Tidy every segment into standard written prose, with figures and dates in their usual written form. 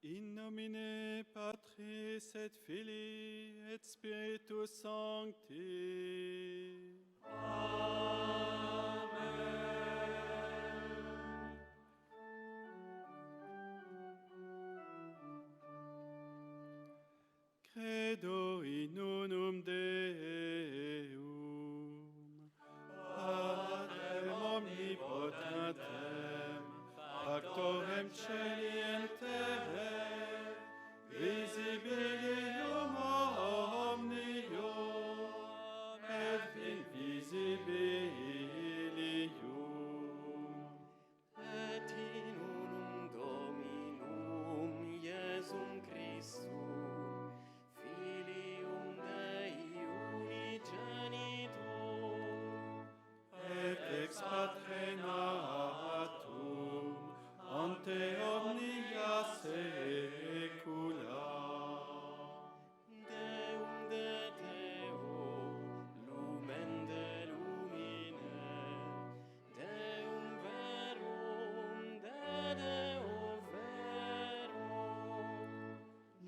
In nomine Patris et Filii et Spiritus Sancti. Amen. Credo in unum Deum, Patrem omnipotentem, Factorem Caeli et terrae, visibilium omnium et invisibilium. Et in unum Dominum Iesum Christum, Filium Dei unigenitum, Et ex Patre natum, ante omnia saecula. Deum de Deo, lumen de lumine, Deum verum de Deo verum,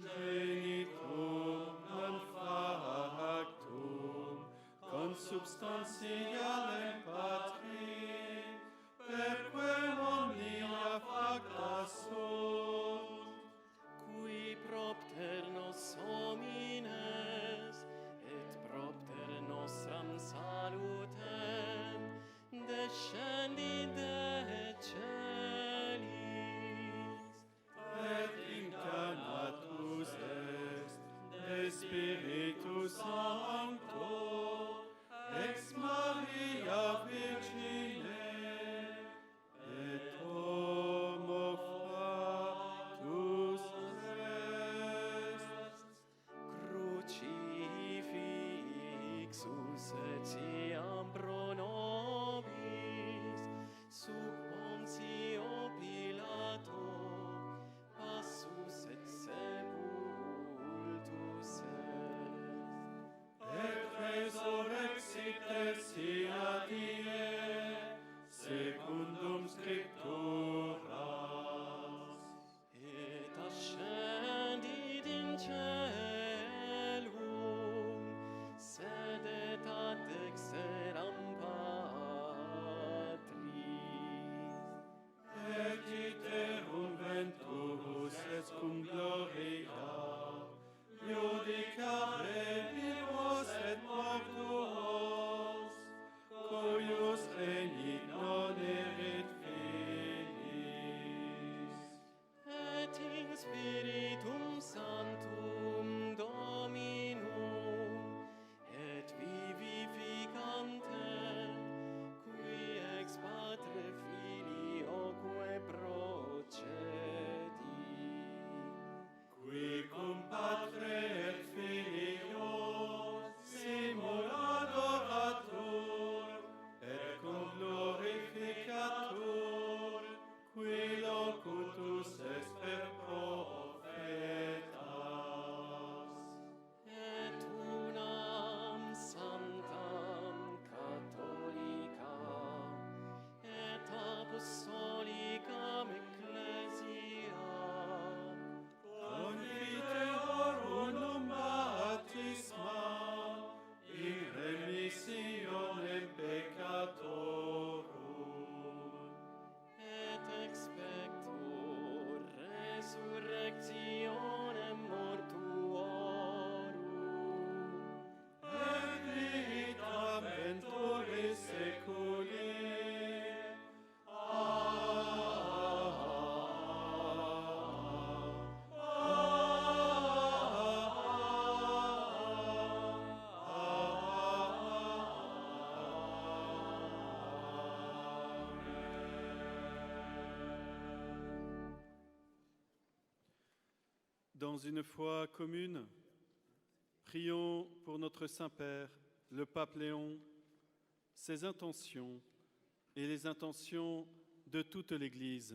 Genitum non factum, consubstantialem Patri, perquem omnia facta sunt, qui propter nos homines, et propter nostram salutem, descendit de celis, et incarnatus est de Spiritus Sancto, ex Maria Virgine, et homo factus est. crucifixus etiam pro nobis, sub Pontio Pilato, passus et sepultus est. Et resurrexit tertia die, secundum Scripturas. Et ascendit in caelum, sedet ad dexteram Patris. Et iterum venturus et cum gloria, judicare vivos et mortuos, cuius regnit non erit finis. Et in Spiritum Sanctum Dominum, et vivificantem, qui ex Patre Filioque procedit, Qui cum Patre et Filio simul adoratur, et cum glorificatur, qui locutus est per profetas. et unam sanctam catholicam, et apostolicam ecclesiam, Confiteor unum baptismam, in remissionem peccatorum, et expectur resurrectionem mortuorum, et vitam venturis seculi. Dans une foi commune, prions pour notre Saint-Père, le Pape Léon, ses intentions et les intentions de toute l'Église.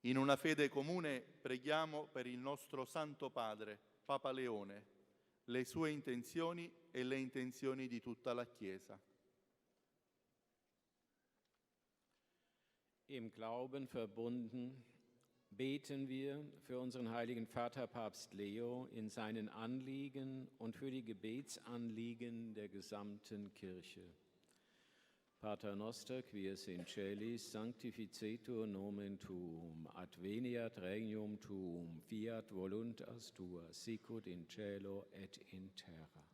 In una fede comune preghiamo per il nostro Santo Padre, Papa Leone, le sue intenzioni e le intenzioni di tutta la Chiesa. Im Glauben verbunden beten wir für unseren heiligen Vater Papst Leo in seinen Anliegen und für die Gebetsanliegen der gesamten Kirche. Pater noster, qui es in celis, sanctificetur nomen tuum, adveniat regnum tuum, fiat voluntas tua, sicut in cielo et in terra.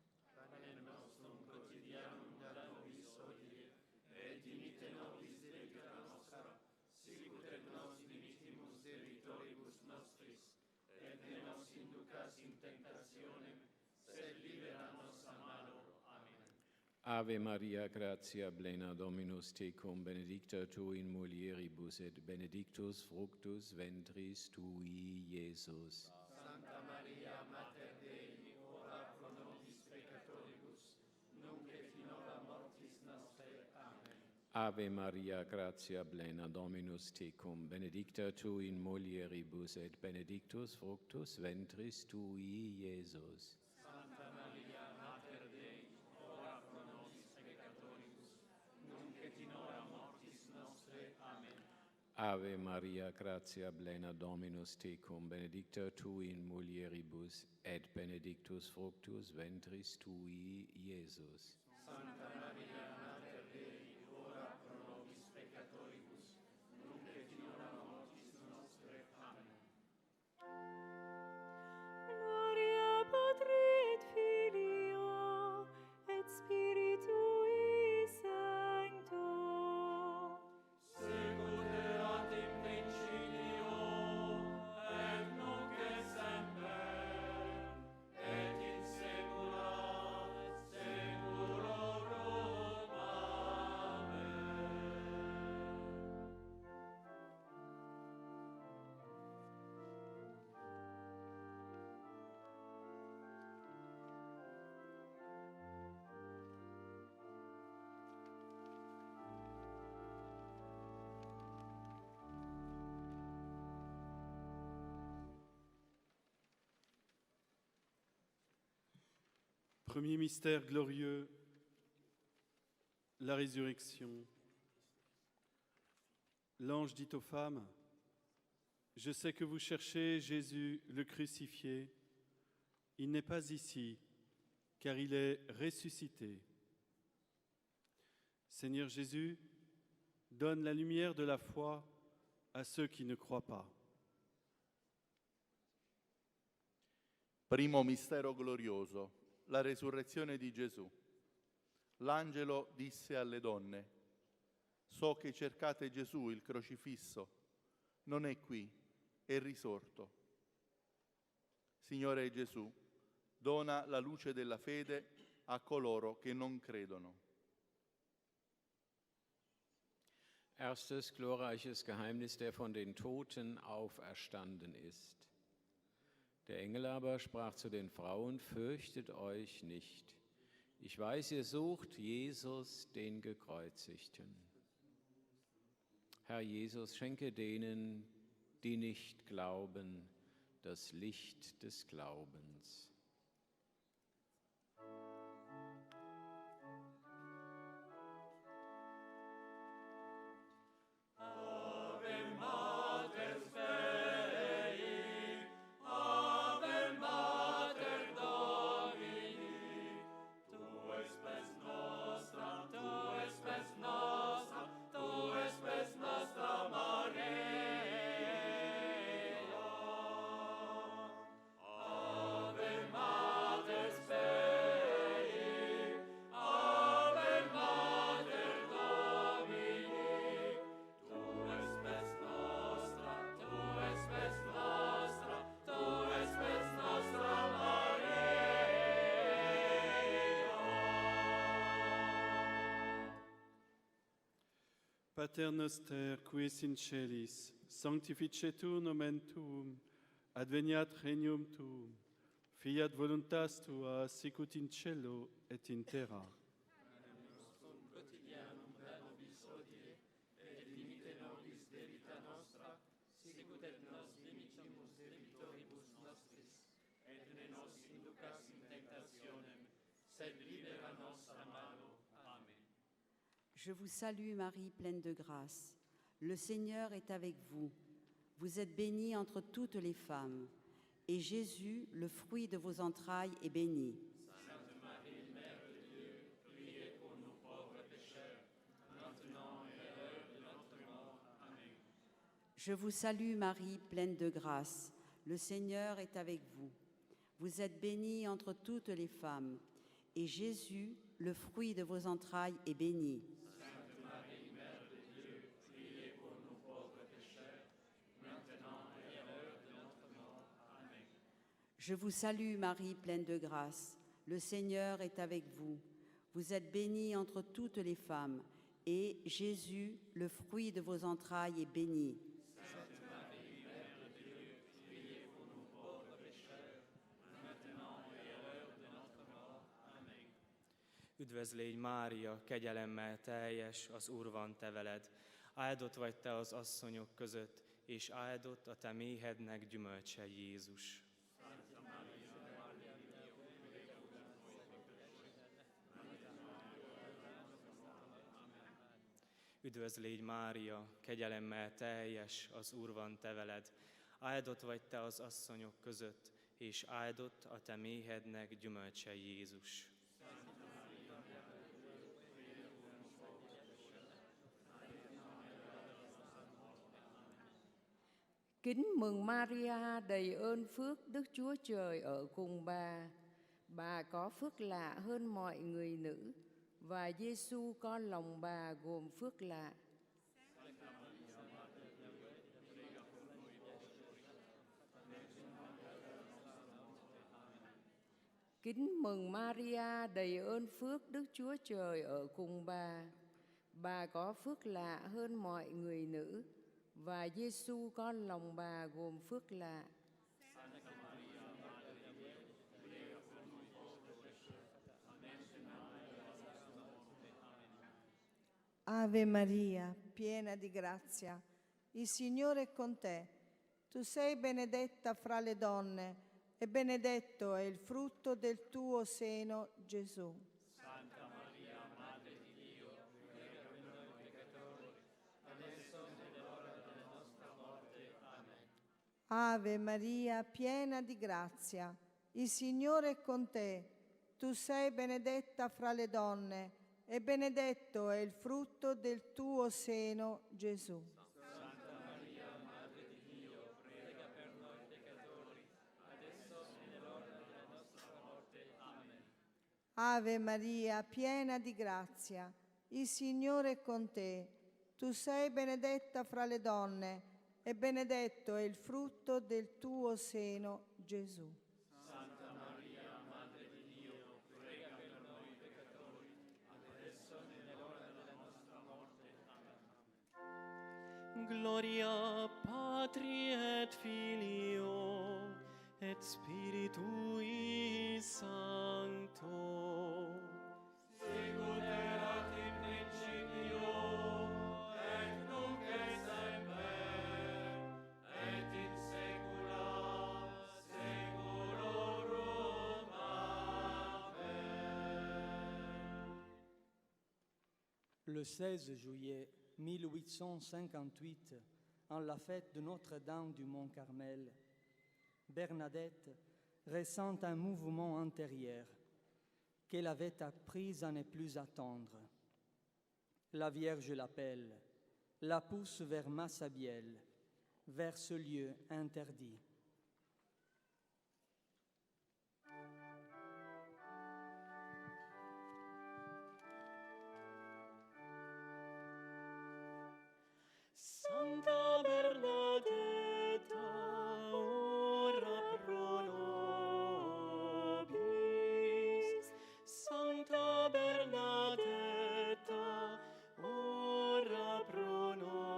Ave Maria, gratia plena Dominus tecum, benedicta tu in mulieribus et benedictus fructus ventris tui, Iesus. Santa Maria, Mater Dei, ora pro nobis peccatoribus, nunc et in hora mortis nostre. Amen. Ave Maria, gratia plena Dominus tecum, benedicta tu in mulieribus et benedictus fructus ventris tui, Iesus. Santa Maria, Mater Dei, ora pro nobis peccatoribus, nunc et in hora mortis nostre. Amen. Ave Maria, gratia plena Dominus tecum, benedicta tu in mulieribus et benedictus fructus ventris tui, Iesus. Santa Maria, Mater Dei, ora pro nobis peccatoribus, nunc et in hora mortis nostre. Amen. Gloria Patri et Filio et Spiritui Sancto. Sicut erat in principio, et nunc et semper, et in saecula saeculorum. Amen. Premier mystère glorieux, la résurrection. L'ange dit aux femmes, « Je sais que vous cherchez Jésus le crucifié. Il n'est pas ici, car il est ressuscité. » Seigneur Jésus, donne la lumière de la foi à ceux qui ne croient pas. Primo mistero glorioso, la resurrezione di Gesù. L'angelo disse alle donne: so che cercate Gesù, il crocifisso. Non è qui, è risorto. Signore Gesù, dona la luce della fede a coloro che non credono. Erstes glorreiches Geheimnis, der von den Toten auferstanden ist. Der Engel aber sprach zu den Frauen, fürchtet euch nicht. Ich weiß, ihr sucht Jesus, den Gekreuzigten. Herr Jesus, schenke denen, die nicht glauben, das Licht des Glaubens. Pater noster, qui es in celis, sanctificetur nomen tuum, adveniat regnum tuum, fiat voluntas tua, sicut in cielo et in terra. Quotidianum da nobis hodie, et dimite nobis debita nostra, sicut et nos dimittimus debitoribus nostris, et ne nos inducas in tentationem, sed libera nos a malo. Amen. Je vous salue Marie, pleine de grâce. Le Seigneur est avec vous. Vous êtes bénie entre toutes les femmes, et Jésus, le fruit de vos entrailles, est béni. Sainte Marie, Mère de Dieu, priez pour nous pauvres pécheurs, maintenant et à l'heure de notre mort. Amen. Je vous salue Marie, pleine de grâce. Le Seigneur est avec vous. Vous êtes bénie entre toutes les femmes, et Jésus, le fruit de vos entrailles, est béni. Sainte Marie, Mère de Dieu, priez pour nous pauvres pécheurs, maintenant et à l'heure de notre mort. Amen. Je vous salue Marie, pleine de grâce. Le Seigneur est avec vous. Vous êtes bénie entre toutes les femmes, et Jésus, le fruit de vos entrailles, est béni. Sainte Marie, Mère de Dieu, priez pour nous pauvres pécheurs, maintenant et à l'heure de notre mort. Amen. Üdvözl légy Mária, kegyelemmel teljes, az Úr van te veled. Áldott vagy te az asszonyok között, és áldott a te méhednek gyümölcse Jézus. Üdvözl légy Mária, kegyelemmel teljes, az Úr van te veled. Áldott vagy te az asszonyok között, és áldott a te méhednek gyümölcse Jézus. Kính mừng Maria, đầy ơn phước, Đức Chúa Trời ở cùng bà. Bà có phước lạ hơn mọi người nữ, và Giêsu con lòng bà gồm phước lạ. Kính mừng Maria, đầy ơn phước, Đức Chúa Trời ở cùng bà. Bà có phước lạ hơn mọi người nữ, và Giêsu con lòng bà gồm phước lạ. Ave Maria, piena di grazia, il Signore è con te. Tu sei benedetta fra le donne e benedetto è il frutto del tuo seno, Gesù. Santa Maria, Madre di Dio, prega per noi peccatori, adesso è l'ora della nostra morte. Amen. Ave Maria, piena di grazia, il Signore è con te. Tu sei benedetta fra le donne e benedetto è il frutto del tuo seno, Gesù. Santa Maria, Madre di Dio, prega per noi peccatori, adesso è l'ora della nostra morte. Amen. Ave Maria, piena di grazia, il Signore è con te. Tu sei benedetta fra le donne e benedetto è il frutto del tuo seno, Gesù. Santa Maria, Madre di Dio, prega per noi peccatori, adesso è l'ora della nostra morte. Amen. Gloria Patri et Filio et Spiritui Sancto. Sicut erat in principio, et nunc et semper, et in saecula saeculorum. Amen. Le 16 juillet 1858, en la fête de Notre-Dame du Mont-Carmel, Bernadette ressent un mouvement intérieur qu'elle avait appris à ne plus attendre. La Vierge l'appelle, la pousse vers Massabielle, vers ce lieu interdit. Santa Bernadetta, ora pro nobis. Santa Bernadetta, ora pro nobis.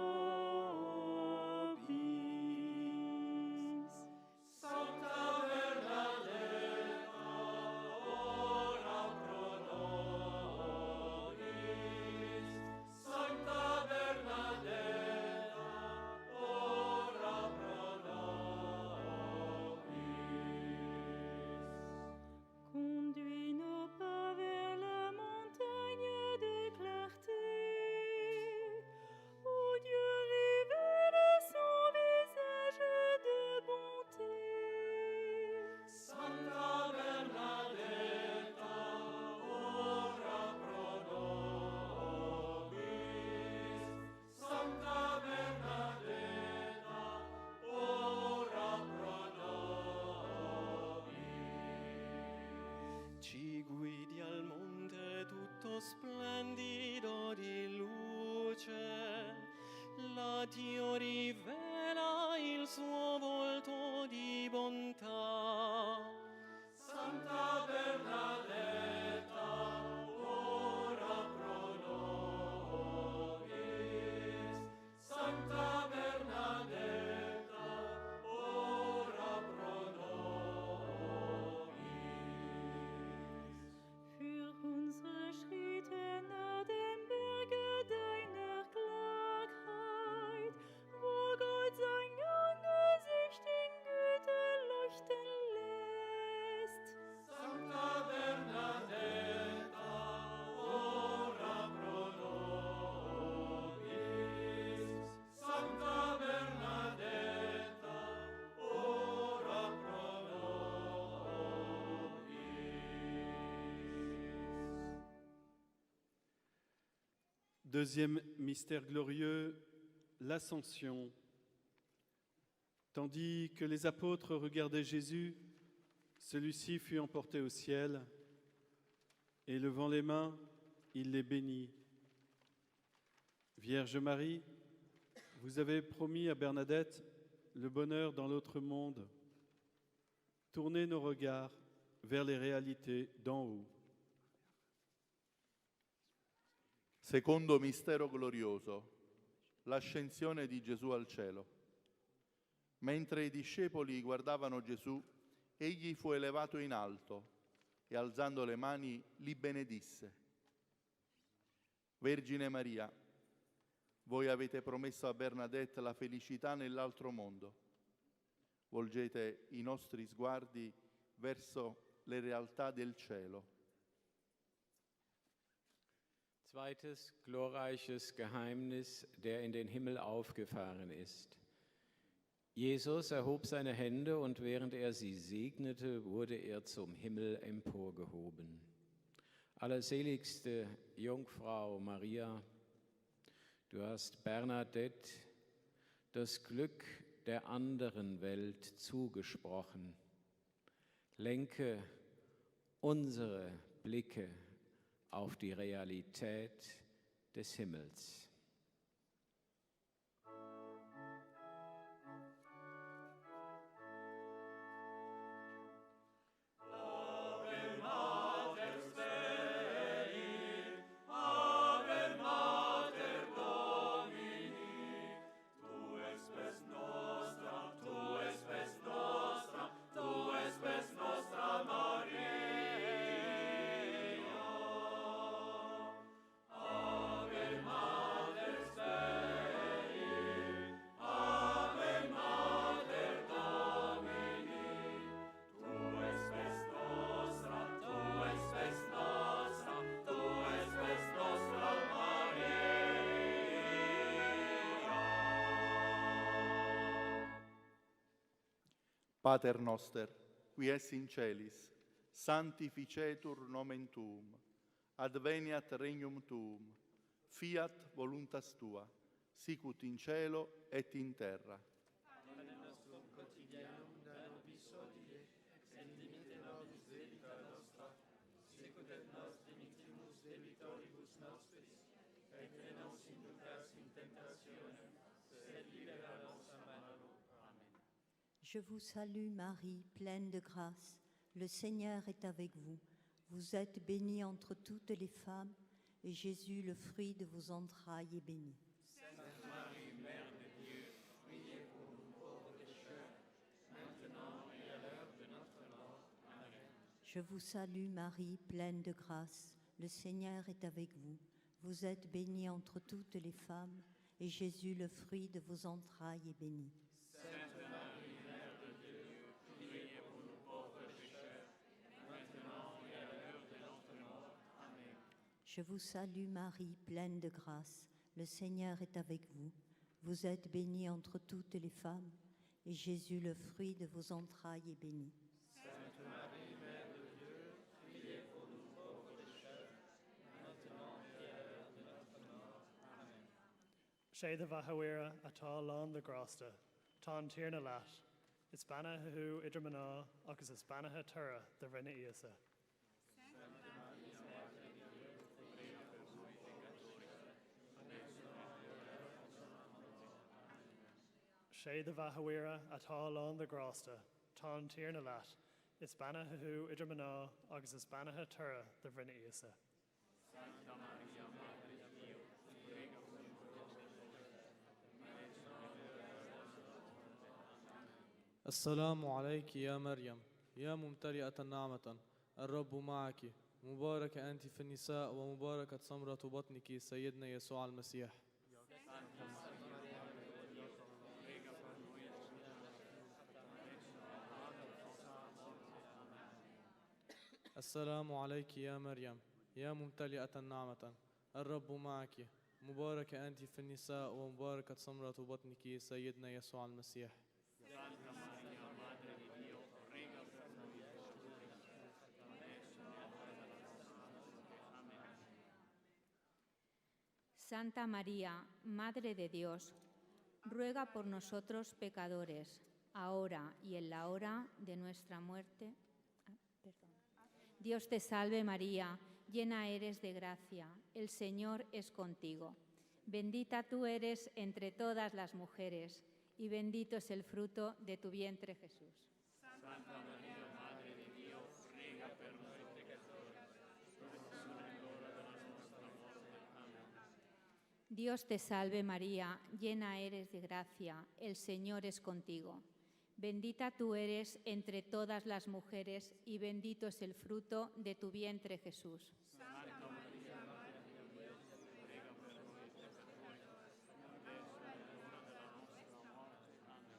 splendido di luce, la Dio rivela il suo volto di bontà. Santa Bernadetta, ora pro nobis. Santa Bernadetta, ora pro nobis. Für unsere Schritte nach dem Berge deiner Klagheit, wo Gott sein Angesicht in Güte leuchten lässt. Santa Bernadetta, ora pro nobis. Santa Bernadetta, ora pro nobis. Deuxième mystère glorieux, l'ascension. Tandis que les apôtres regardaient Jésus, celui-ci fut emporté au ciel, et levant les mains, il les bénit. Vierge Marie, vous avez promis à Bernadette le bonheur dans l'autre monde. Tournez nos regards vers les réalités d'en haut. Secondo mistero glorioso, l'ascensione di Gesù al cielo. Mentre i discepoli guardavano Gesù, egli fu elevato in alto e alzando le mani li benedisse. Vergine Maria, voi avete promesso a Bernadette la felicità nell'altro mondo. Volgete i nostri sguardi verso le realtà del cielo. Zweites glorreiches Geheimnis, der in den Himmel aufgefahren ist. Jesus erhob seine Hände und während er sie segnete, wurde er zum Himmel emporgehoben. Allerseligste Jungfrau Maria, du hast Bernadette das Glück der anderen Welt zugesprochen. Lenke unsere Blicke auf die Realität des Himmels. Pater noster, qui es in celis, sanctificetur nomen tuum, adveniat regnum tuum, fiat voluntas tua, sicut in cielo et in terra. Panem nostrum quotidianum da nobis hodie, et dimitte nobis debita nostra, sicut et nos dimittimus debitoribus nostris, et ne nos inducas in tentationem, sed libera nos a malo. Amen. Je vous salue Marie, pleine de grâce. Le Seigneur est avec vous. Vous êtes bénie entre toutes les femmes, et Jésus, le fruit de vos entrailles, est béni. Sainte Marie, Mère de Dieu, priez pour nous pauvres pécheurs, maintenant et à l'heure de notre mort. Amen. Je vous salue Marie, pleine de grâce. Le Seigneur est avec vous. Vous êtes bénie entre toutes les femmes, et Jésus, le fruit de vos entrailles, est béni. Sainte Marie, Mère de Dieu, priez pour nous pauvres pécheurs, maintenant et à l'heure de notre mort. Amen. Je vous salue Marie, pleine de grâce. Le Seigneur est avec vous. Vous êtes bénie entre toutes les femmes, et Jésus, le fruit de vos entrailles, est béni. Sainte Marie, Mère de Dieu, priez pour nous pauvres pécheurs, maintenant et à l'heure de notre mort. Amen. Sé de bhathawira atá lán de grasta, tá tíarna leat, is banathe hu idir maná agus is banathe tura de rinne íosa. Sainte Marie, Mère de Dieu, priez sé de bhahuira atá lán de grásta, tá tír na leat, is banathe hu idir maná agus is banathe tura de bhrinne íosa. السلام عليك يا مريم يا ممتلئة نعمة الرب معك مباركة أنت في النساء ومباركة ثمرة بطنك سيدنا يسوع المسيح. السلام عليك يا مريم يا ممتلئة نعمة الرب معك مباركة أنت في النساء ومباركة ثمرة بطنك سيدنا يسوع المسيح. Santa María, Madre de Dios, ruega por nosotros pecadores, ahora y en la hora de nuestra muerte. Dios te salve María, llena eres de gracia, el Señor es contigo. Bendita tú eres entre todas las mujeres, y bendito es el fruto de tu vientre Jesús. Santa María, Madre de Dios, ruega per noi peccatori, ora e l'ora della nostra morte. Amén. Dios te salve María, llena eres de gracia, el Señor es contigo. Bendita tú eres entre todas las mujeres y bendito es el fruto de tu vientre Jesús. Santa María, Madre de Dios, ruega per noi peccatori, adesso è l'ora della nostra morte. Amén.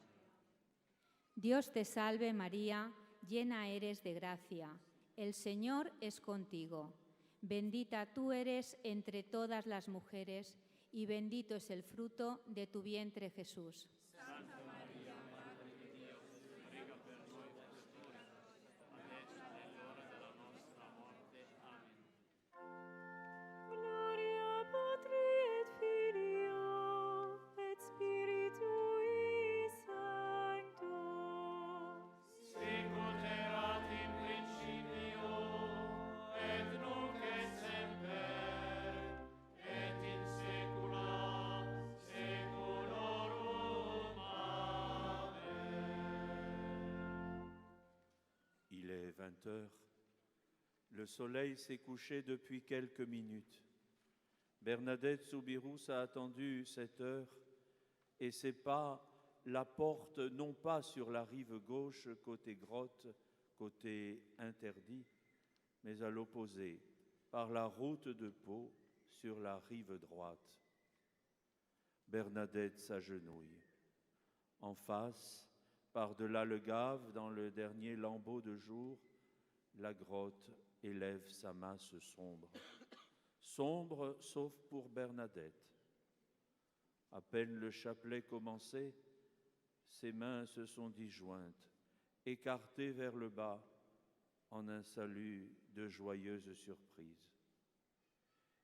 Dios te salve María, llena eres de gracia, el Señor es contigo. Bendita tú eres entre todas las mujeres y bendito es el fruto de tu vientre Jesús. Santa Maria, Madre di Dio, prega per noi peccatori, adesso è l'ora della nostra morte. Amen. Gloria Patri et Filio et Spiritui Sancto. Sicut erat in principio, et nunc et semper, et in saecula saeculorum. Amen. Il est 20 heures. Le soleil s'est couché depuis quelques minutes. Bernadette Soubirous a attendu cette heure et ses pas la portent non pas sur la rive gauche, côté grotte, côté interdit, mais à l'opposé, par la route de Pau, sur la rive droite. Bernadette s'agenouille. En face, par-delà le Gave, dans le dernier lambeau de jour, la grotte élève sa masse sombre. Sombre sauf pour Bernadette. À peine le chapelet commencé, ses mains se sont disjointes, écartées vers le bas, en un salut de joyeuse surprise.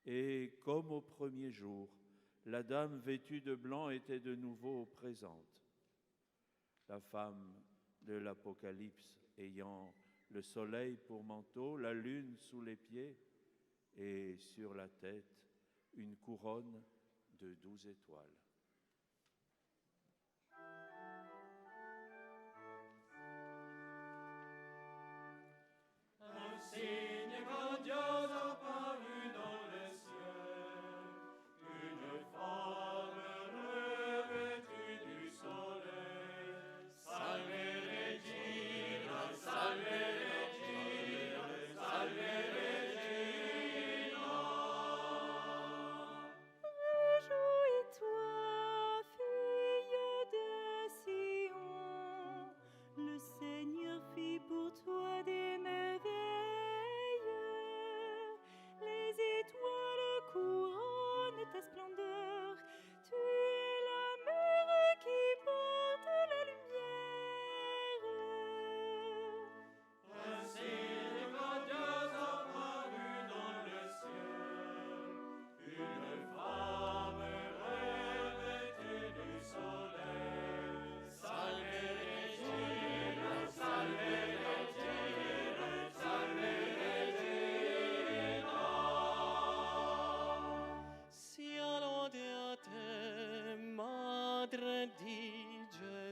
Et comme au premier jour, la dame vêtue de blanc était de nouveau présente. La femme de l'Apocalypse ayant le soleil pour manteau, la lune sous les pieds et sur la tête une couronne de 12 étoiles. Un signe grandiose apparut dans les cieux, une femme revêtue du soleil. Salve Regina, salve Regina, salve Regina. Réjouis-toi,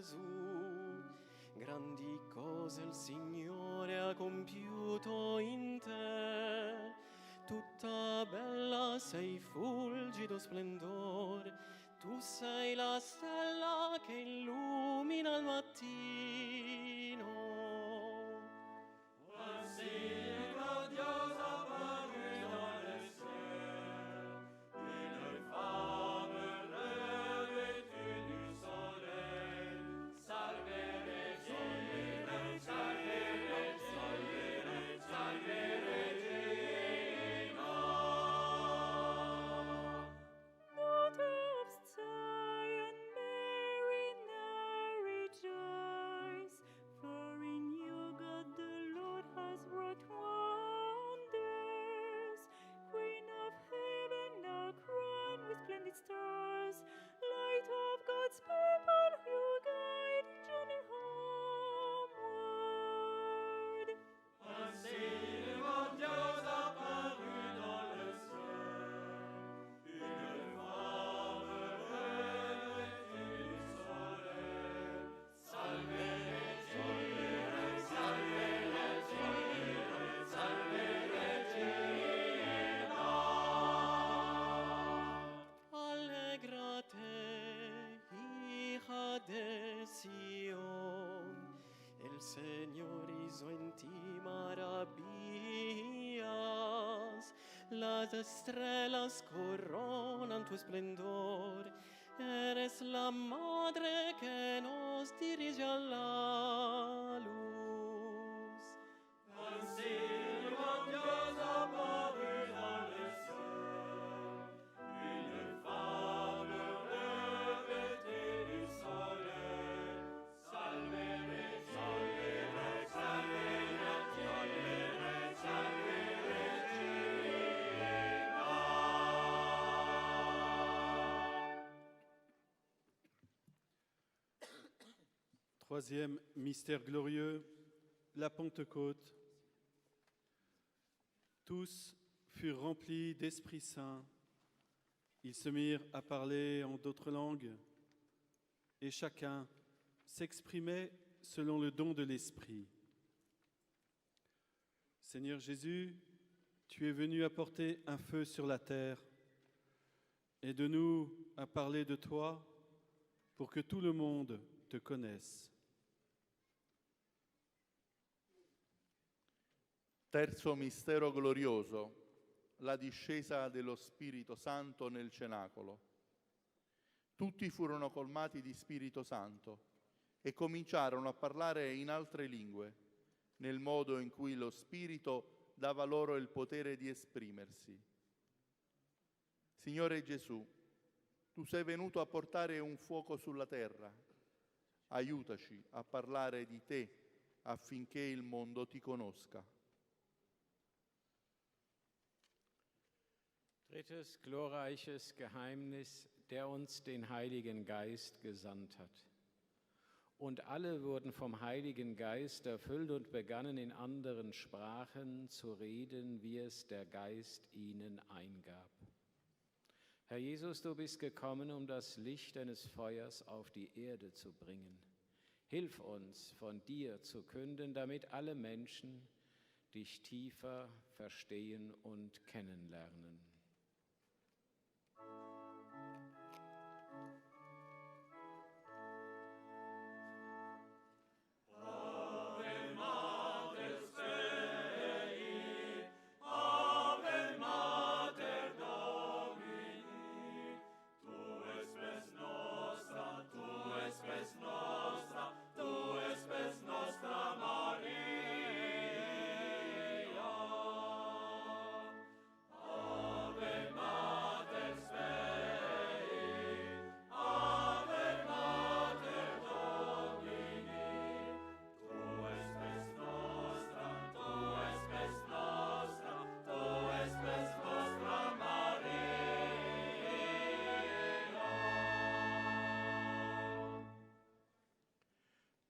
Gesù. Grandi cose il Signore ha compiuto in te. Tutta bella sei fulgido splendore. Tu sei la stella che illumina il mattino. Stars, light of God's people, you guide each journey homeward. Un signe grandiose apparut dans le ciel, une femme revêtue du soleil. Salve Regina, salve Regina, salve Regina. Allegra te, hija de Sion, el Señor hizo en ti maravillas. Las estrellas coronan tu esplendor, eres la madre que nos dirige a la luz. Un signe grandiose apparut dans le ciel, une femme revêtue du soleil. Salve Regina, salve Regina, salve Regina. Troisième mystère glorieux, la Pentecôte. Tous furent remplis d'Esprit Saint. Ils se mirent à parler en d'autres langues et chacun s'exprimait selon le don de l'Esprit. Seigneur Jésus, tu es venu apporter un feu sur la terre. Aide-nous à parler de toi pour que tout le monde te connaisse. Terzo mistero glorioso, la discesa dello Spirito Santo nel cenacolo. Tutti furono colmati di Spirito Santo e cominciarono a parlare in altre lingue, nel modo in cui lo Spirito dava loro il potere di esprimersi. Signore Gesù, tu sei venuto a portare un fuoco sulla terra. Aiutaci a parlare di te affinché il mondo ti conosca. Drittes glorreiches Geheimnis, der uns den Heiligen Geist gesandt hat. Und alle wurden vom Heiligen Geist erfüllt und begannen in anderen Sprachen zu reden, wie es der Geist ihnen eingab. Herr Jesus, du bist gekommen, um das Licht deines Feuers auf die Erde zu bringen. Hilf uns, von dir zu künden, damit alle Menschen dich tiefer verstehen und kennenlernen.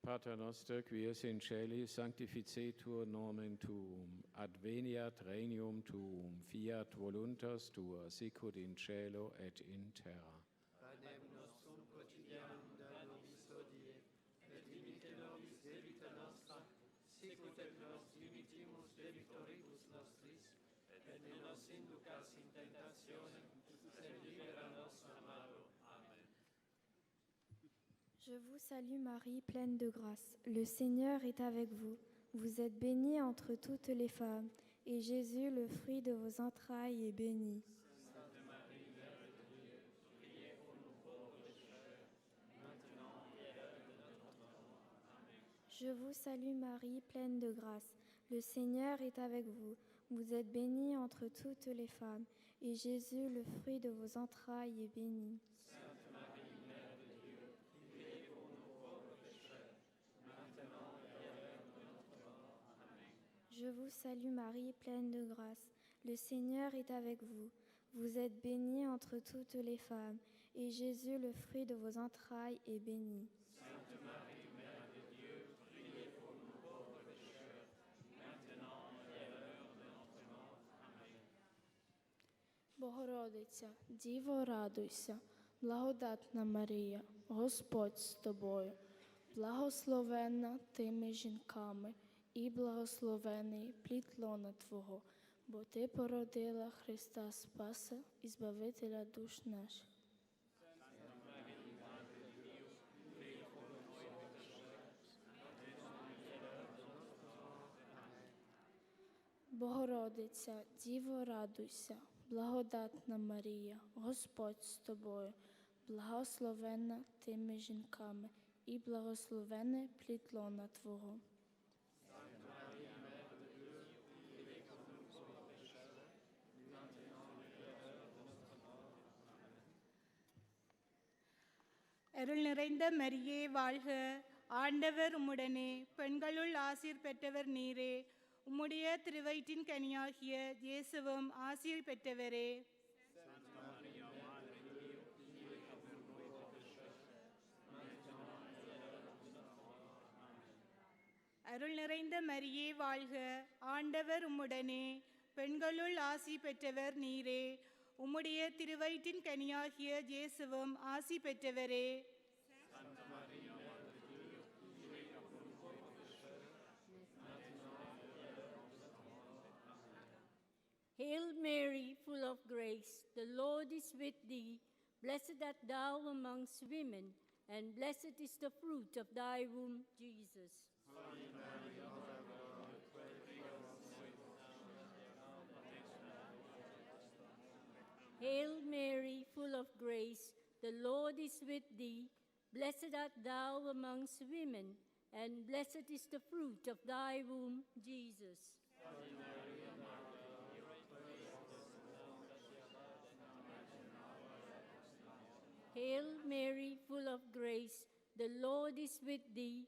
Pater noster, qui es in celi, sanctificetur nomen tuum, adveniat regnum tuum, fiat voluntas tua, sicut in cielo et in terra. Panem nostrum quotidianum da nobis hodie, debita nostra, sicut et nos dimittimus debitoribus nostris, et ne nos inducas in tentationem, sed libera nos a malo. Amen. Je vous salue Marie, pleine de grâce. Le Seigneur est avec vous. Vous êtes bénie entre toutes les femmes, et Jésus, le fruit de vos entrailles, est béni. Sainte Marie, Mère de Dieu, priez pour nous pauvres pécheurs, maintenant et à l'heure de notre mort. Amen. Je vous salue Marie, pleine de grâce. Le Seigneur est avec vous. Vous êtes bénie entre toutes les femmes, et Jésus, le fruit de vos entrailles, est béni. Sainte Marie, Mère de Dieu, priez pour nous pauvres pécheurs, maintenant et à l'heure de notre mort. Amen. Je vous salue Marie, pleine de grâce. Le Seigneur est avec vous. Vous êtes bénie entre toutes les femmes, et Jésus, le fruit de vos entrailles, est béni. Sainte Marie, Mère de Dieu, priez pour nous pauvres pécheurs, maintenant et à l'heure de notre mort. Amen. Богородиця, Діво, радуйся, благодатна Марія, Господь з тобою, благословенна ти між жінками, і благословений плід лона Твого, бо Ти породила Христа Спаса і Збавителя душ наших. Богородиця, Діво, радуйся, благодатна Марія, Господь з тобою, благословенна ти між жінками, і благословене плід лона Твого. அருள் நிறைந்த மரியே வாழ்க, ஆண்டவர் உம்முடனே, பெண்களுள் ஆசீர் பெற்றவர் நீரே, உம்முடைய திருவயிற்றின் கனியாகிய இயேசுவும் ஆசீர் பெற்றவரே. அருள் நிறைந்த மரியே வாழ்க, ஆண்டவர் உம்முடனே, பெண்களுள் ஆசி பெற்றவர் நீரே, உம்முடைய திருவயிற்றின் கனியாகிய இயேசுவும் ஆசி பெற்றவரே. Hail Mary, full of grace, the Lord is with thee. Blessed art thou amongst women, and blessed is the fruit of thy womb, Jesus. Hail Mary, full of grace, the Lord is with thee. Blessed art thou amongst women, and blessed is the fruit of thy womb, Jesus. Hail Mary, full of grace, the Lord is with thee.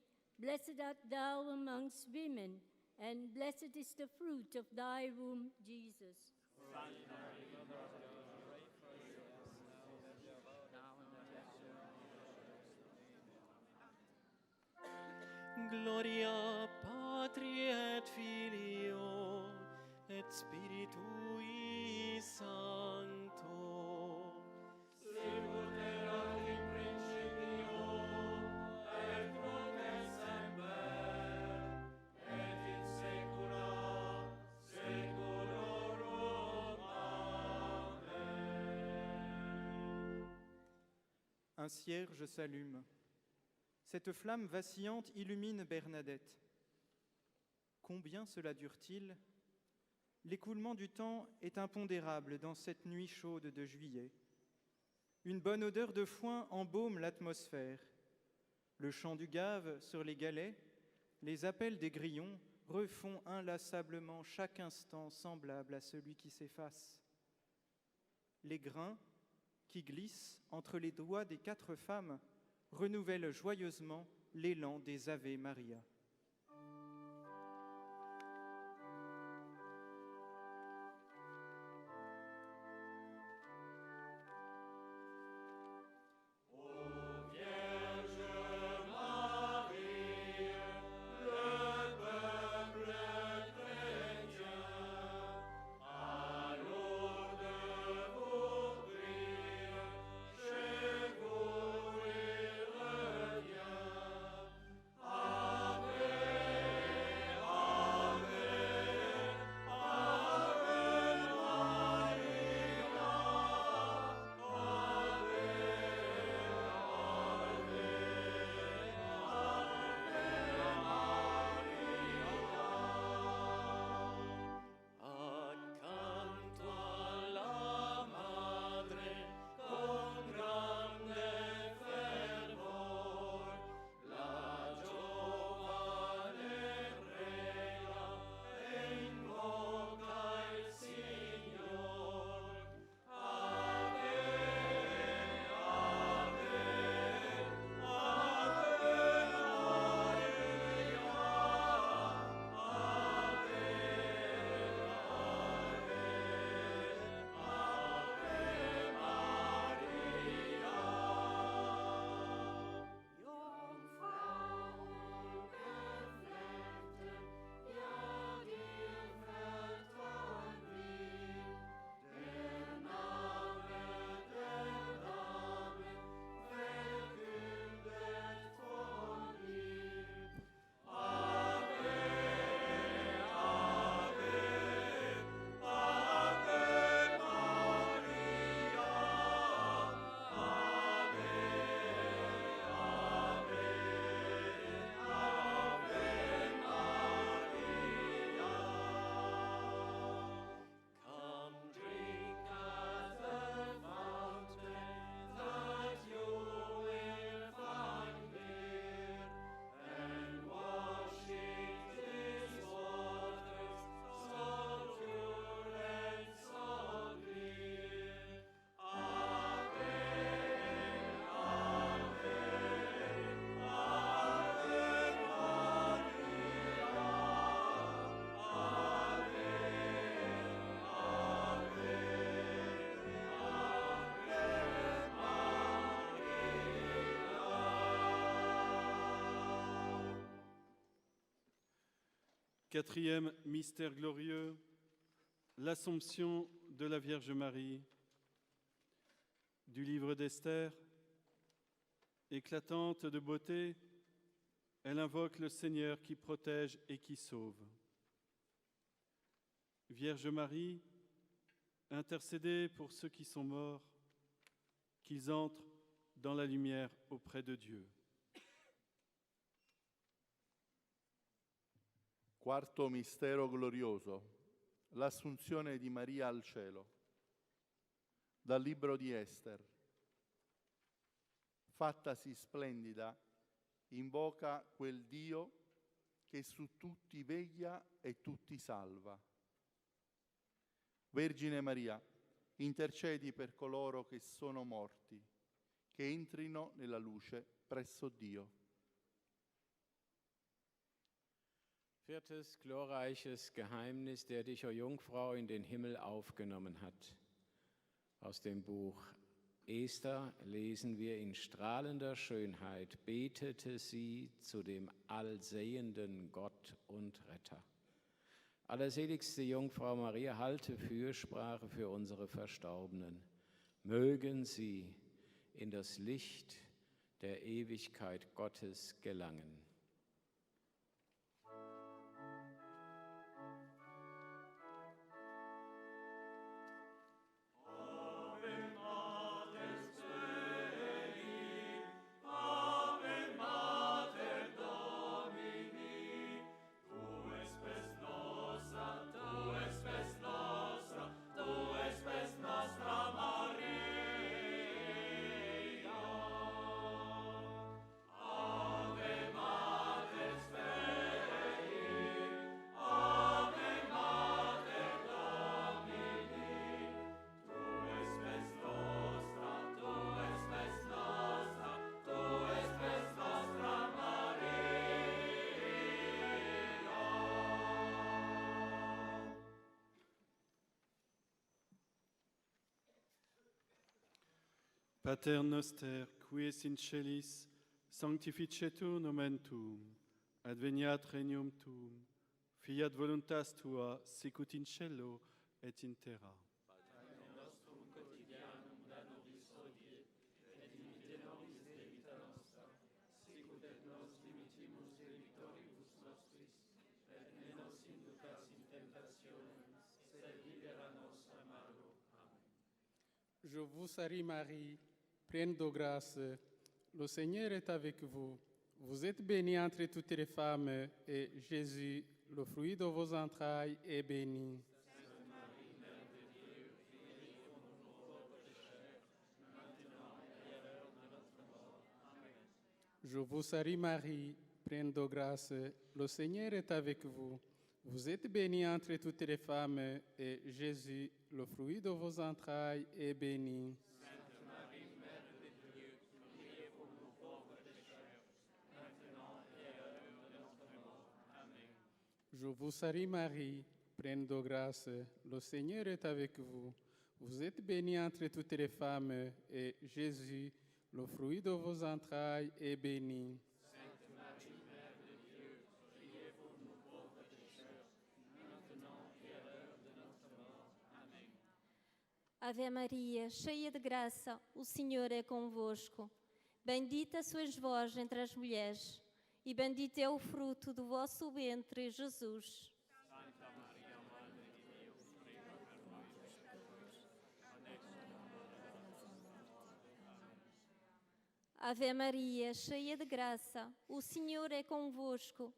Blessed art thou amongst women, and blessed is the fruit of thy womb, Jesus. Gloria Patri et Filio et Spiritui Sancto. Sicut erat in principio, et nunc et semper, et in saecula saeculorum. Amen. Un cierge s'allume. Cette flamme vacillante illumine Bernadette. Combien cela dure-t-il? L'écoulement du temps est impondérable dans cette nuit chaude de juillet. Une bonne odeur de foin embaume l'atmosphère. Le chant du gave sur les galets, les appels des grillons refont inlassablement chaque instant semblable à celui qui s'efface. Les grains qui glissent entre les doigts des 4 femmes renouvellent joyeusement l'élan des Ave Maria. Amen. Quatrième mystère glorieux, l'Assomption de la Vierge Marie. Du livre d'Esther, éclatante de beauté, elle invoque le Seigneur qui protège et qui sauve. Vierge Marie, intercédez pour ceux qui sont morts, qu'ils entrent dans la lumière auprès de Dieu. Quarto mistero glorioso, l'Assunzione di Maria al cielo. Dal libro di Ester. Fattasi splendida, invoca quel Dio che su tutti veglia e tutti salva. Vergine Maria, intercedi per coloro che sono morti, che entrino nella luce presso Dio. Viertes glorreiches Geheimnis, der dich, o Jungfrau, in den Himmel aufgenommen hat. Aus dem Buch Esther lesen wir: In strahlender Schönheit betete sie zu dem allsehenden Gott und Retter. Allerseligste Jungfrau Maria, halte Fürsprache für unsere Verstorbenen. Mögen sie in das Licht der Ewigkeit Gottes gelangen. Pater noster, qui es in celis, sanctificetur nomen tuum, adveniat regnum tuum, fiat voluntas tua, sicut in cielo et in terra. Panem nostrum quotidianum da nobis hodie, et dimitte nobis debita nostra, sicut et nos dimittimus debitoribus nostris, et ne nos inducas in tentationem, sed libera nos a malo. Amen. Je vous salue Marie, pleine de grâce, le Seigneur est avec vous. Vous êtes bénie entre toutes les femmes, et Jésus, le fruit de vos entrailles, est béni. Sainte Marie, Mère de Dieu, priez pour nous pauvres pécheurs, maintenant et à l'heure de notre mort. Amen. Je vous salue Marie, pleine de grâce, le Seigneur est avec vous. Vous êtes bénie entre toutes les femmes, et Jésus, le fruit de vos entrailles, est béni. Sainte Marie, Mère de Dieu, priez pour nous pauvres pécheurs, maintenant et à l'heure de notre mort. Amen. Je vous salue Marie, pleine de grâce, le Seigneur est avec vous. Vous êtes bénie entre toutes les femmes, et Jésus, le fruit de vos entrailles, est béni. Sainte Marie, Mère de Dieu, priez pour nous pauvres pécheurs, maintenant et à l'heure de notre mort. Amém. Ave Maria, cheia de graça, o Senhor é convosco. Bendita sois vós entre as mulheres, e bendito é o fruto do vosso ventre, Jesus. Santa Maria, Mãe de Deus, prega por nós, pecadores, agora e na hora da nossa morte. Amém. Ave Maria, cheia de graça, o Senhor é convosco.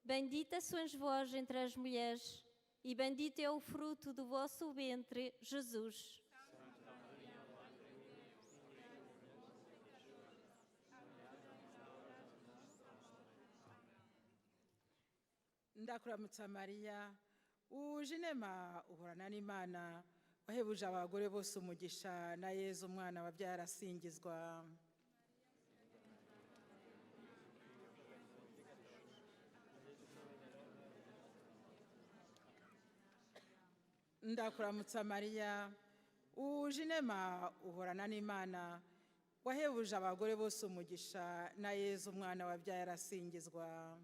Bendita sois vós entre as mulheres, e bendito é o fruto do vosso ventre, Jesus. Santa Maria, Mãe de Deus, prega por nós, pecadores, agora e na hora da nossa morte. Amém. Ndakuramutsa Mariya, uje inema uhorana n'Imana, wahebuje abagore bose umugisha, na Yezu umwana wabyaye arasingizwa. Ndakuramutsa Mariya, uje inema uhorana n'Imana, wahebuje abagore bose umugisha, na Yezu umwana wabyaye arasingizwa.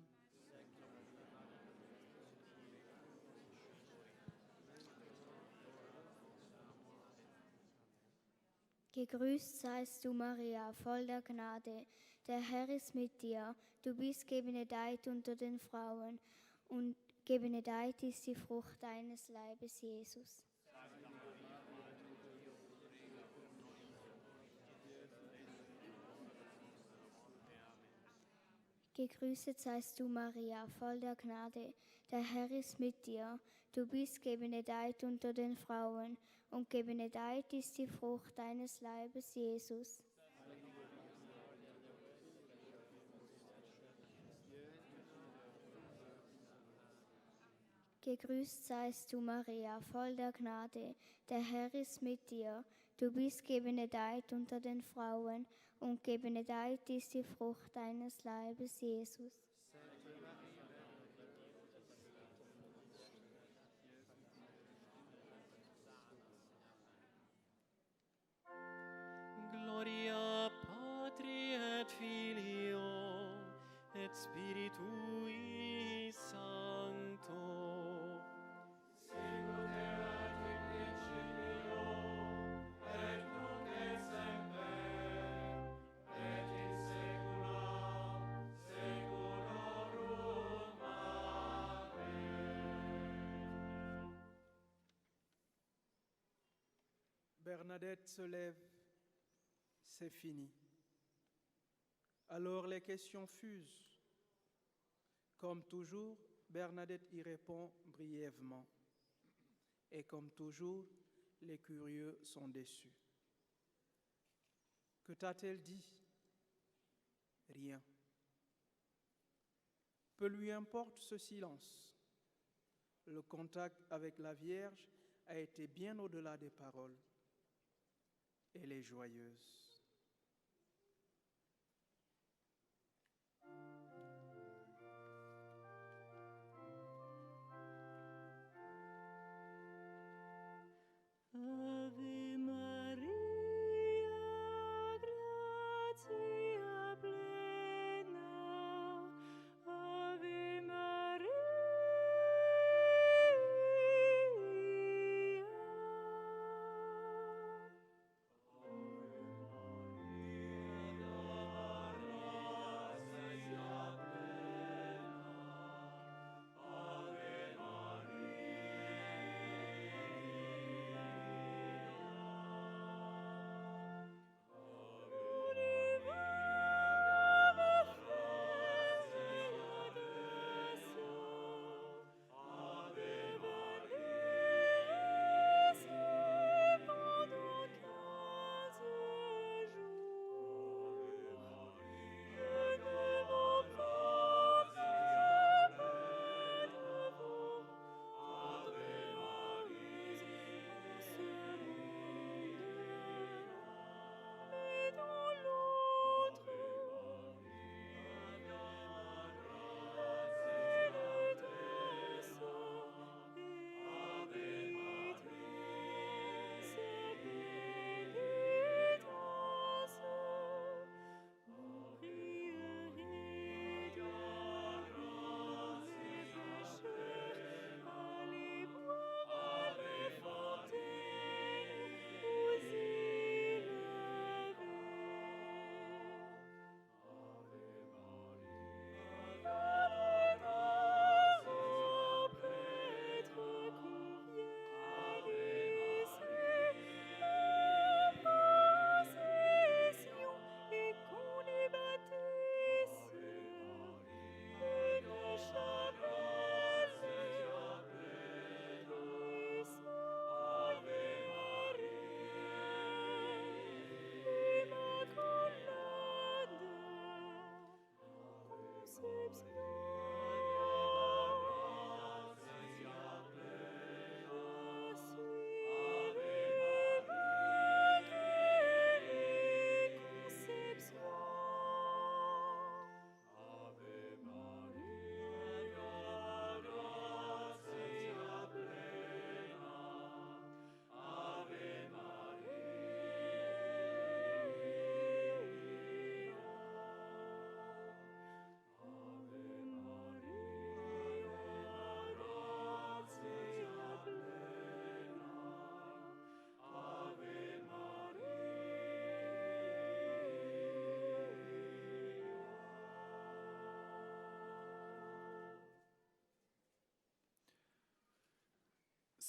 Gegrüßt seist du, Maria, voll der Gnade. Der Herr ist mit dir. Du bist gebenedeit unter den Frauen und gebenedeit ist die Frucht deines Leibes, Jesus. Gegrüßet seist du, Maria, voll der Gnade. Der Herr ist mit dir. Du bist gebenedeit unter den Frauen und gebenedeit ist die Frucht deines Leibes, Jesus. Gegrüßt seist du, Maria, voll der Gnade. Der Herr ist mit dir. Du bist gebenedeit unter den Frauen und gebenedeit ist die Frucht deines Leibes, Jesus. Gloria Patri et Filio et Spiritui Sancto. Bernadette se lève, c'est fini. Alors les questions fusent. Comme toujours, Bernadette y répond brièvement. Et comme toujours, les curieux sont déçus. Que t'a-t-elle dit? Rien. Peu lui importe ce silence. Le contact avec la Vierge a été bien au-delà des paroles. Elle est joyeuse. Ave Maria, gratia plena, Ave Maria.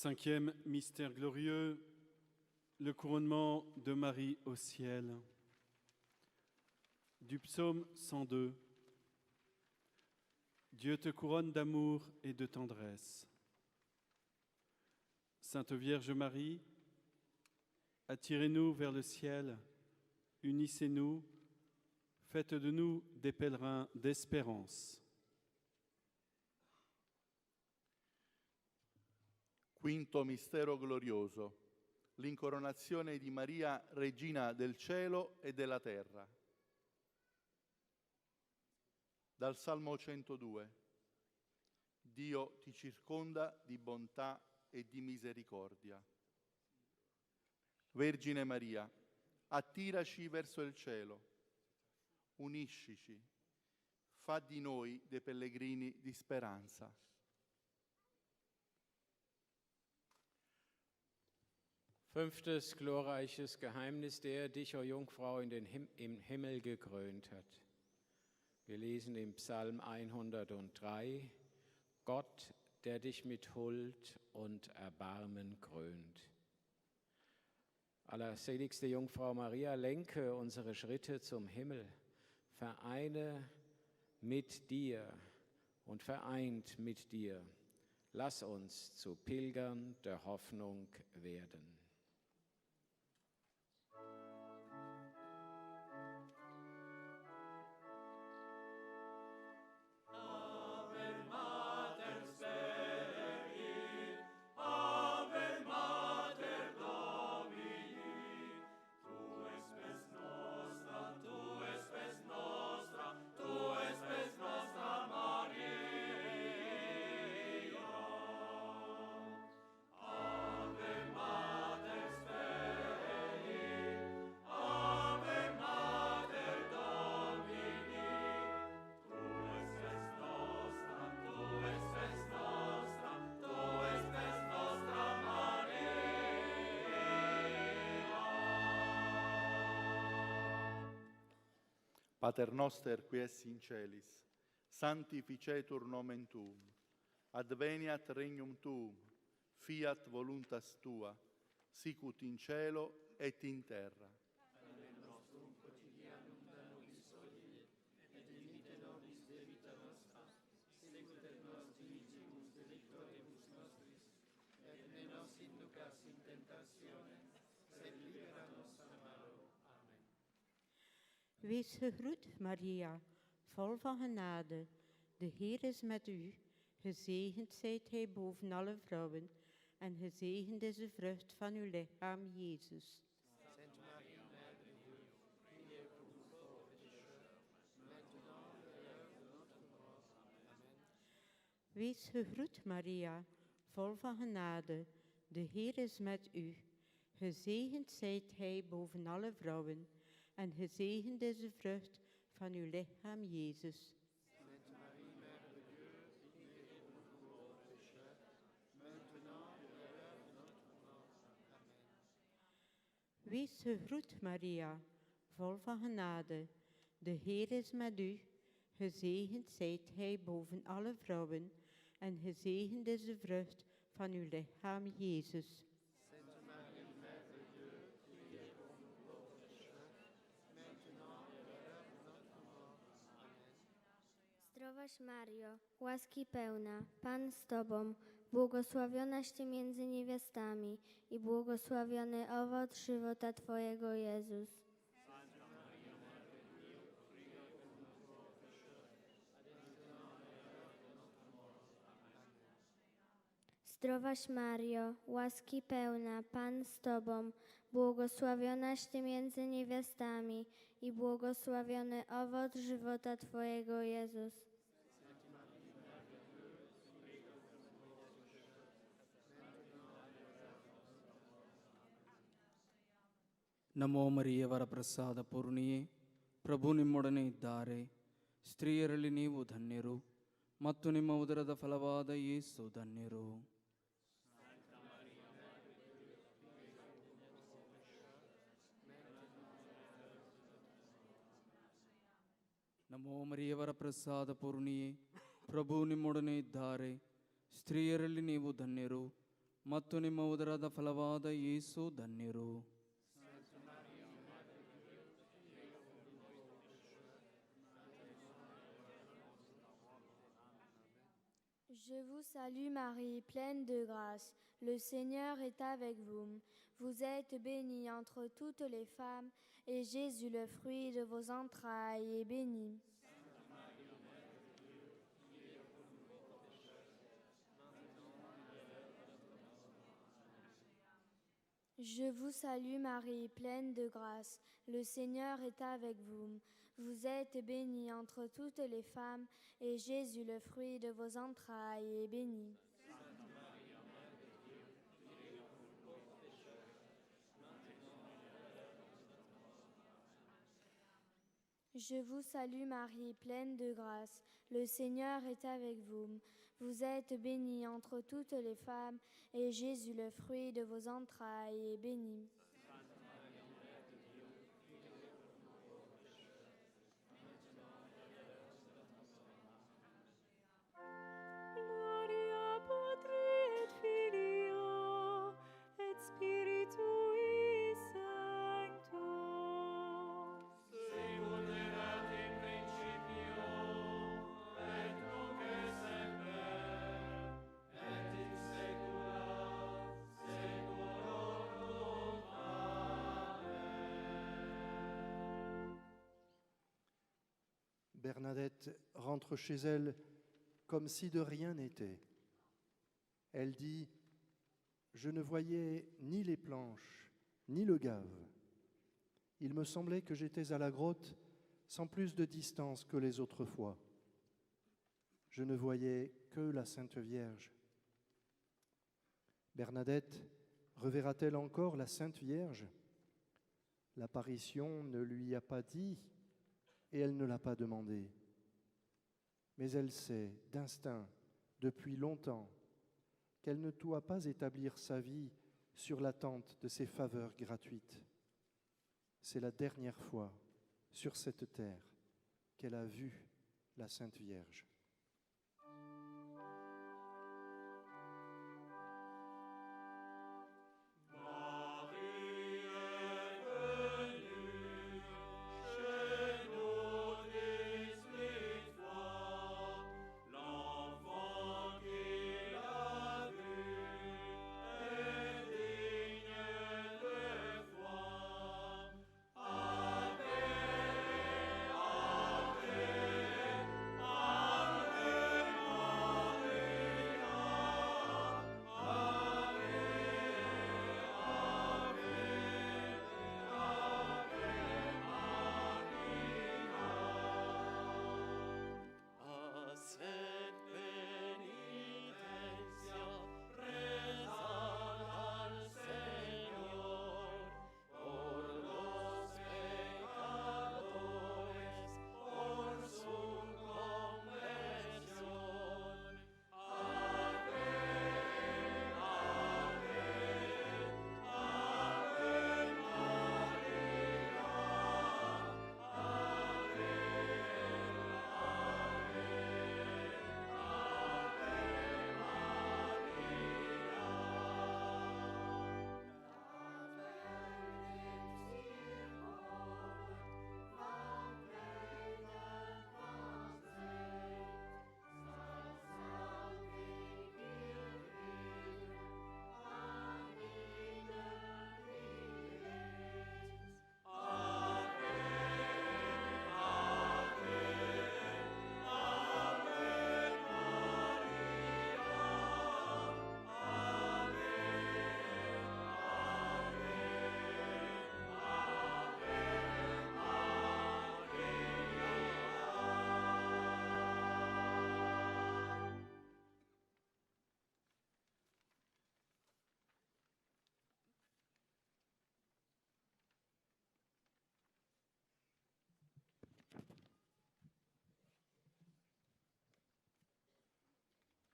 Cinquième mystère glorieux, le couronnement de Marie au ciel. Du psaume 102. Dieu te couronne d'amour et de tendresse. Sainte Vierge Marie, attirez-nous vers le ciel, unissez-nous, faites de nous des pèlerins d'espérance. Quinto mistero glorioso, l'incoronazione di Maria, Regina del cielo e della terra. Dal Salmo 102. Dio ti circonda di bontà e di misericordia. Vergine Maria, attiraci verso il cielo, uniscici, fa di noi dei pellegrini di speranza. Fünftes glorreiches Geheimnis, der dich, o Jungfrau, im Himmel gekrönt hat. Wir lesen im Psalm 103, Gott, der dich mit Huld und Erbarmen krönt. Allerseligste Jungfrau Maria, lenke unsere Schritte zum Himmel, vereine mit dir und vereint mit dir. Lass uns zu Pilgern der Hoffnung werden. Pater noster qui es in celis, sanctificetur nomen tuum, adveniat regnum tuum, fiat voluntas tua, sicut in cielo et in terra. Panem nostrum quotidianum da nobis hodie, et dimitte nobis debita nostra, sicut et nos dimittimus delictoribus nostris, et ne nos inducas in tentationem, sed libera nos a malo. Amen. Wees gegroet, Maria, vol van genade. De Heer is met u. Gezegend zijt gij boven alle vrouwen, en gezegend is de vrucht van uw lichaam, Jezus. Sainte Marie, Mère de Dieu, priez pour nous pauvres pécheurs, maintenant et à l'heure de notre mort. Amen. Wees gegroet, Maria, vol van genade. De Heer is met u. Gezegend zijt gij boven alle vrouwen, en gezegend is de vrucht van uw lichaam, Jezus. Sainte Marie, Mère de Dieu, priez pour nous pauvres pécheurs, maintenant et à l'heure de notre mort. Amen. Wees gegroet, Maria, vol van genade. De Heer is met u. Gezegend zijt gij boven alle vrouwen, en gezegend is de vrucht van uw lichaam, Jezus. Sainte Marie, Mère de Dieu, priez pour nous pauvres pécheurs, maintenant et à l'heure de notre mort. Amen. Zdrowaś Mario, łaski pełna, Pan z Tobą, błogosławionaś Ty między niewiastami i błogosławiony owoc żywota Twojego, Jezus. Zdrowaś Mario, łaski pełna, Pan z Tobą, błogosławionaś Ty między niewiastami i błogosławiony owoc żywota Twojego, Jezus. ನಮೋ ಮರಿಯವರ ಪ್ರಸಾದ ಪೂರ್ಣಿಯೇ, ಪ್ರಭು ನಿಮ್ಮೊಡನೆ ಇದ್ದಾರೆ. ಸ್ತ್ರೀಯರಲ್ಲಿ ನೀವು ಧನ್ಯರು, ಮತ್ತು ನಿಮ್ಮ ಉದರದ ಫಲವಾದ ಯೇಸು ಧನ್ಯರು. ನಮೋ ಮರಿಯವರ ಪ್ರಸಾದ ಪೂರ್ಣಿಯೇ, ಪ್ರಭು ನಿಮ್ಮೊಡನೆ ಇದ್ದಾರೆ. ಸ್ತ್ರೀಯರಲ್ಲಿ ನೀವು ಧನ್ಯರು, ಮತ್ತು ನಿಮ್ಮ ಉದರದ ಫಲವಾದ ಯೇಸು ಧನ್ಯರು. Je vous salue Marie, pleine de grâce. Le Seigneur est avec vous. Vous êtes bénie entre toutes les femmes, et Jésus, le fruit de vos entrailles, est béni. Je vous salue Marie, pleine de grâce. Le Seigneur est avec vous. Vous êtes bénie entre toutes les femmes, et Jésus, le fruit de vos entrailles, est béni. Je vous salue Marie, pleine de grâce. Le Seigneur est avec vous. Vous êtes bénie entre toutes les femmes, et Jésus, le fruit de vos entrailles, est béni. Gloria Patri et Filio et Spiritui Sancto. Sicut erat in principio, et nunc et semper, et in saecula saeculorum. Amen. Bernadette rentre chez elle comme si de rien n'était. Elle dit « Je ne voyais ni les planches, ni le gave. Il me semblait que j'étais à la grotte sans plus de distance que les autres fois. Je ne voyais que la Sainte Vierge. » Bernadette reverra-t-elle encore la Sainte Vierge? L'apparition ne lui a pas dit et elle ne l'a pas demandé. Mais elle sait d'instinct, depuis longtemps, qu'elle ne doit pas établir sa vie sur l'attente de ses faveurs gratuites. C'est la dernière fois sur cette terre qu'elle a vu la Sainte Vierge.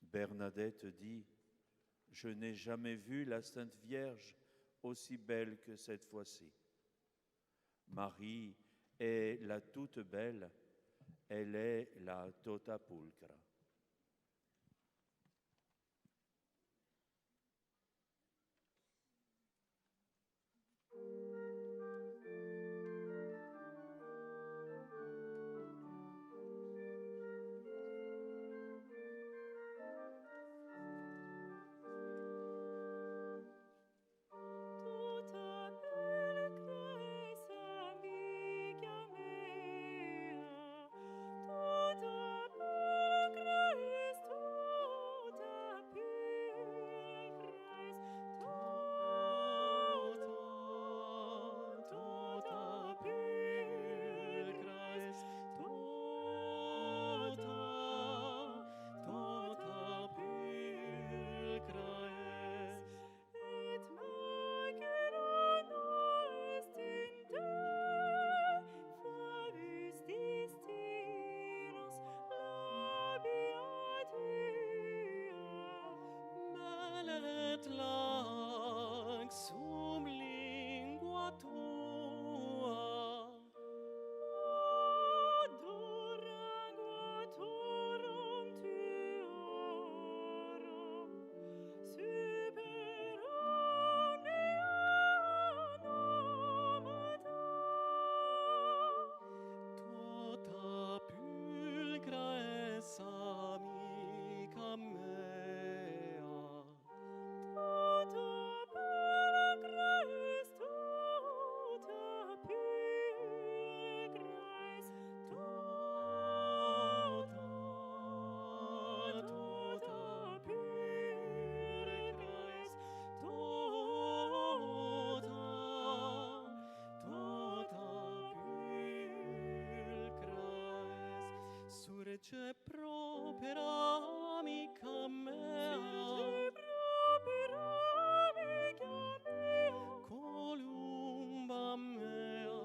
Bernadette dit « Je n'ai jamais vu la Sainte Vierge aussi belle que cette fois-ci. Marie est la toute belle, elle est la tota pulcra. » Siace propera amica mea, columba mea,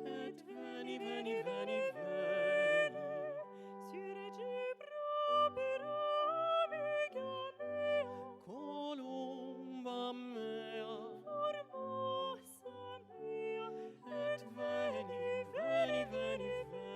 et veni, veni, veni, veni, columba mea, et veni, veni, veni, veni,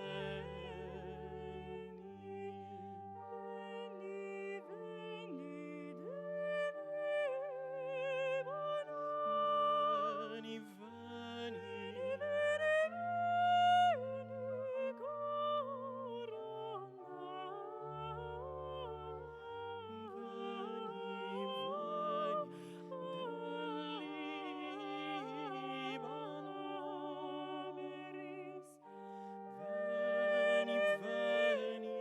veni, veni, veni,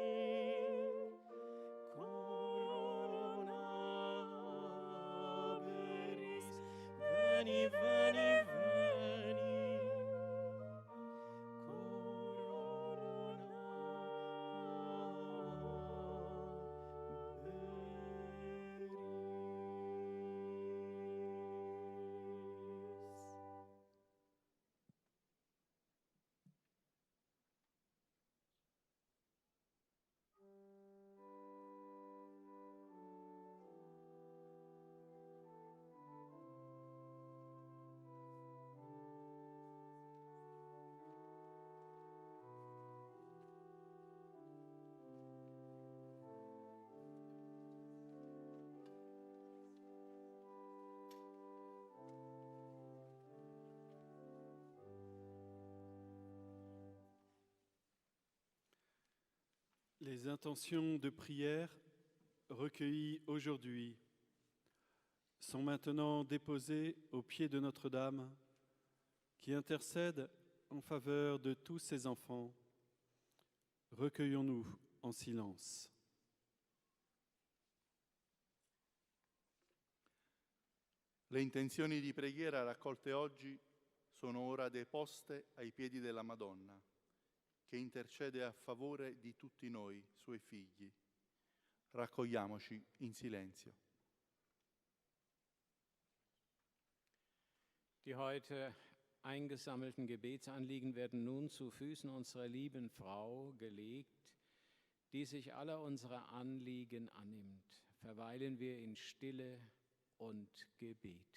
coronaberis, veni, veni, veni, Les intentions de prière recueillies aujourd'hui sont maintenant déposées aux pieds de Notre-Dame, qui intercède en faveur de tous ses enfants. Recueillons-nous en silence. Le intenzioni di preghiera raccolte oggi sono ora deposte ai piedi della Madonna, che intercede a favore di tutti noi, suoi figli. Raccogliamoci in silenzio. Die heute eingesammelten Gebetsanliegen werden nun zu Füßen unserer lieben Frau gelegt, die sich aller unserer Anliegen annimmt. Verweilen wir in Stille und Gebet.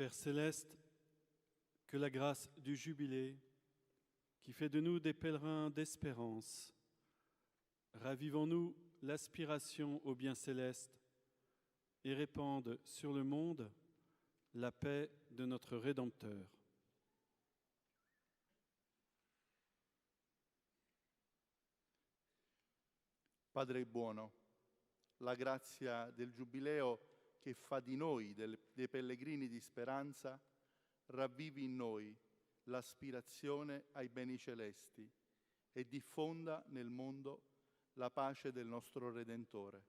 Père céleste, que la grâce du jubilé, qui fait de nous des pèlerins d'espérance, ravivons-nous l'aspiration au bien céleste et répande sur le monde la paix de notre Rédempteur. Padre buono, la grazia del Giubileo che fa di noi dei pellegrini di speranza, ravvivi in noi l'aspirazione ai beni celesti e diffonda nel mondo la pace del nostro Redentore.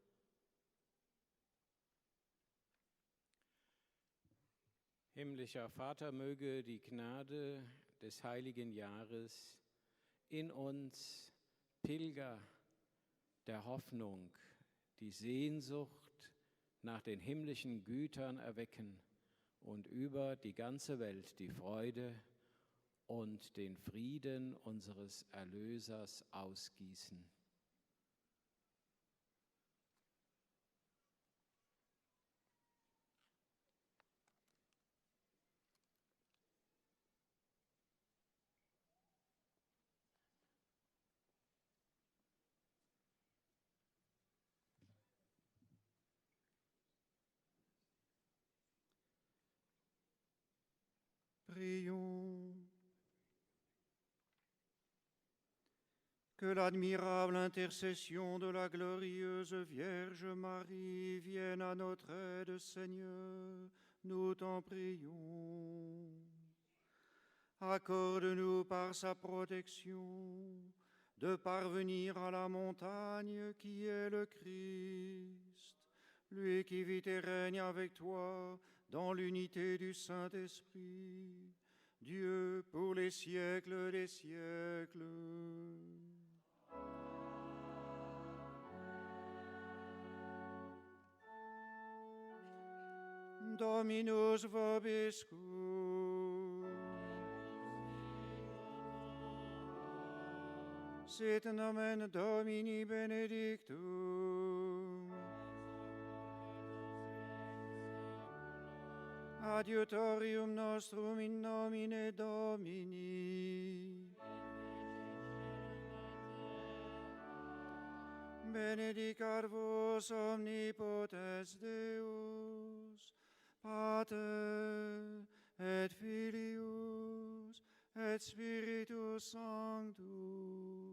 Himmlischer Vater, möge die Gnade des heiligen Jahres in uns Pilger der Hoffnung die Sehnsucht nach den himmlischen Gütern erwecken und über die ganze Welt die Freude und den Frieden unseres Erlösers ausgießen. Prions. Que l'admirable intercession de la glorieuse Vierge Marie vienne à notre aide, Seigneur, nous t'en prions. Accorde-nous par sa protection de parvenir à la montagne qui est le Christ, lui qui vit et règne avec toi dans l'unité du Saint-Esprit, Dieu pour les siècles des siècles. Dominus vobiscum. Sit nomen Domini benedictum. Adiutorium nostrum in nomine Domini. Benedicat vos omnipotens Deus, Pater et Filius et Spiritus Sanctus.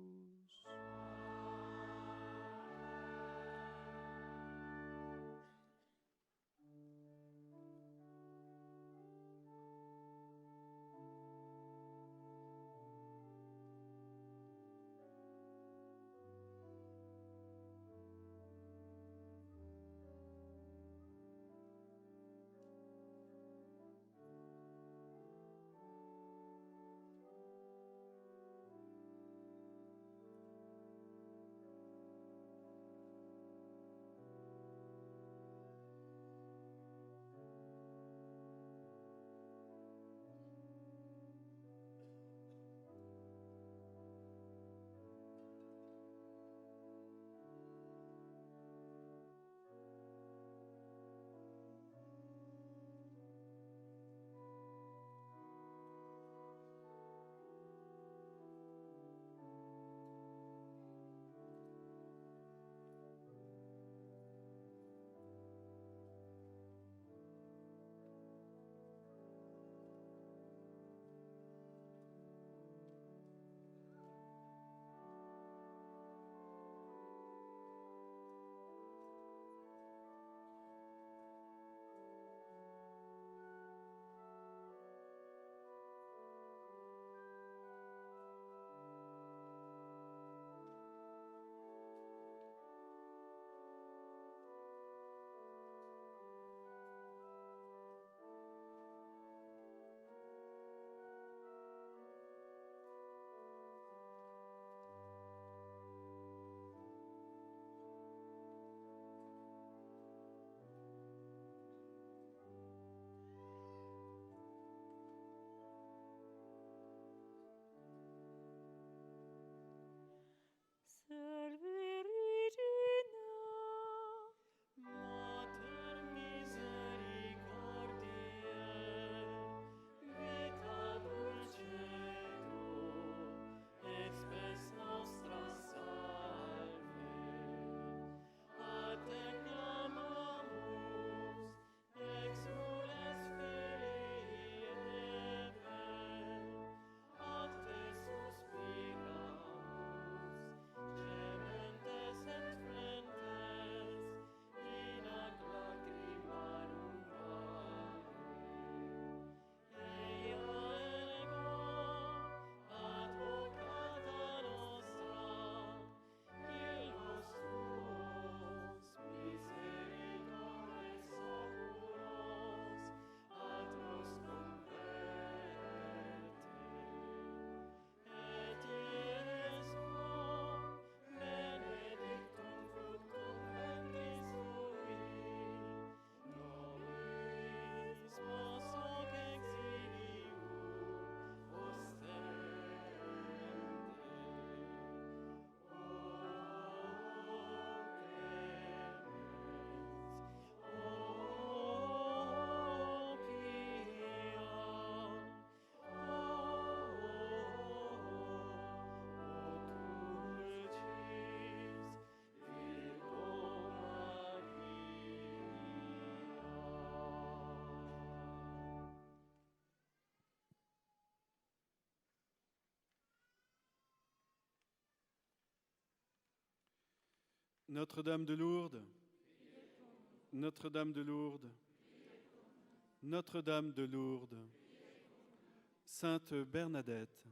Notre-Dame de Lourdes, Notre-Dame de Lourdes, Notre-Dame de Lourdes, Sainte Bernadette,